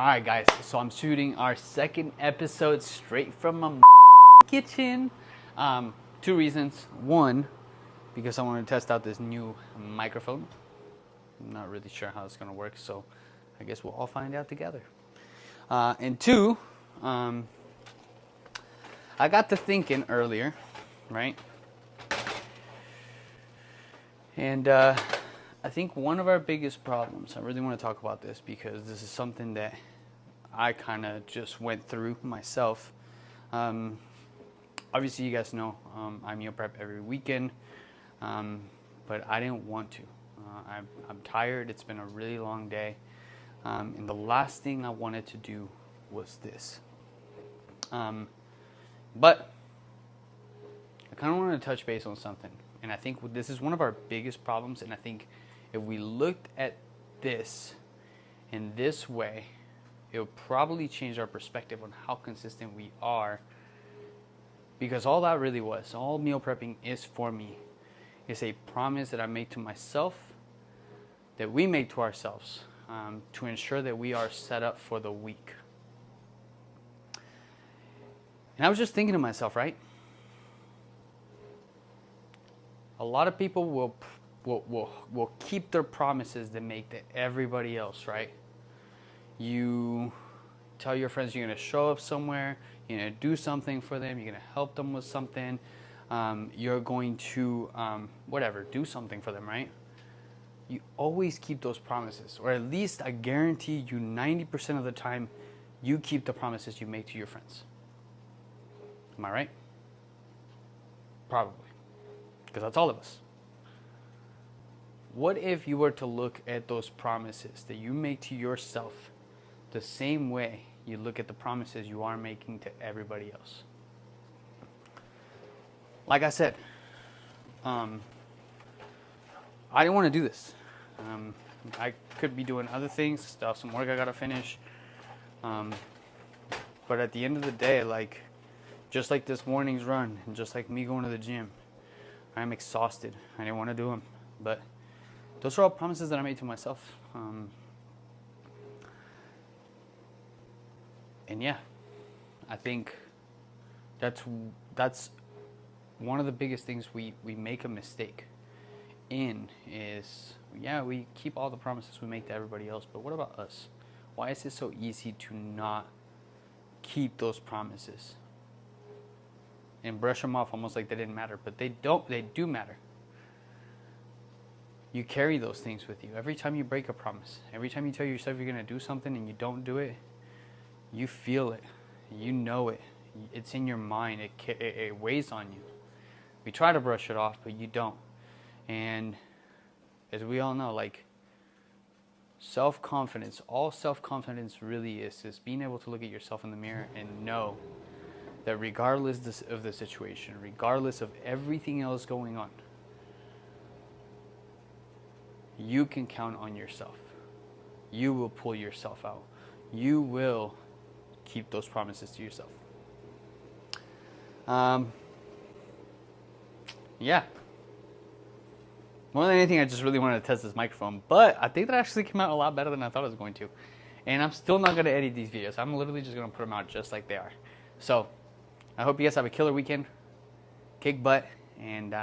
Alright guys, so I'm shooting our second episode straight from my kitchen. Two reasons. One, because I want to test out this new microphone. I'm not really sure how it's going to work, so I guess we'll all find out together. And two, I got to thinking earlier, right? And I think one of our biggest problems, I really want to talk about this because this is something that I kind of just went through myself. Obviously, you guys know I meal prep every weekend, but I didn't want to. I'm tired. It's been a really long day. And the last thing I wanted to do was this. But I kind of wanted to touch base on something. And I think this is one of our biggest problems. And I think if we looked at this in this way, it would probably change our perspective on how consistent we are. Because all that really was, all meal prepping is for me, is a promise that I make to myself, that we make to ourselves, to ensure that we are set up for the week. And I was just thinking to myself, right? A lot of people will keep their promises they make to everybody else, right? You tell your friends you're going to show up somewhere, you're going to do something for them, you're going to help them with something, you're going to, do something for them, right? You always keep those promises, or at least I guarantee you 90% of the time you keep the promises you make to your friends. Am I right? Probably. Because that's all of us. What if you were to look at those promises that you make to yourself the same way you look at the promises you are making to everybody else? Like I said, I didn't want to do this. I could be doing other things, stuff, some work I gotta finish. But at the end of the day, just like this morning's run, and just like me going to the gym, I'm exhausted. I didn't want to do them, but those are all promises that I made to myself. And yeah, I think that's one of the biggest things we make a mistake in is, we keep all the promises we make to everybody else, but what about us? Why is it so easy to not keep those promises and brush them off almost like they didn't matter? But they do matter. You carry those things with you. Every time you break a promise, every time you tell yourself you're going to do something and you don't do it, you feel it. You know it. It's in your mind. It weighs on you. We try to brush it off, but you don't. And as we all know, self-confidence, all self-confidence really is being able to look at yourself in the mirror and know that regardless of the situation, regardless of everything else going on, you can count on yourself. You will pull yourself out. You will keep those promises to yourself. More than anything, I just really wanted to test this microphone, but I think that actually came out a lot better than I thought it was going to. And I'm still not going to edit these videos. I'm literally just going to put them out just like they are. So, I hope you guys have a killer weekend. Kick butt. And,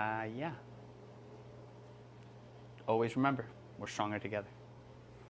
Always remember, we're stronger together.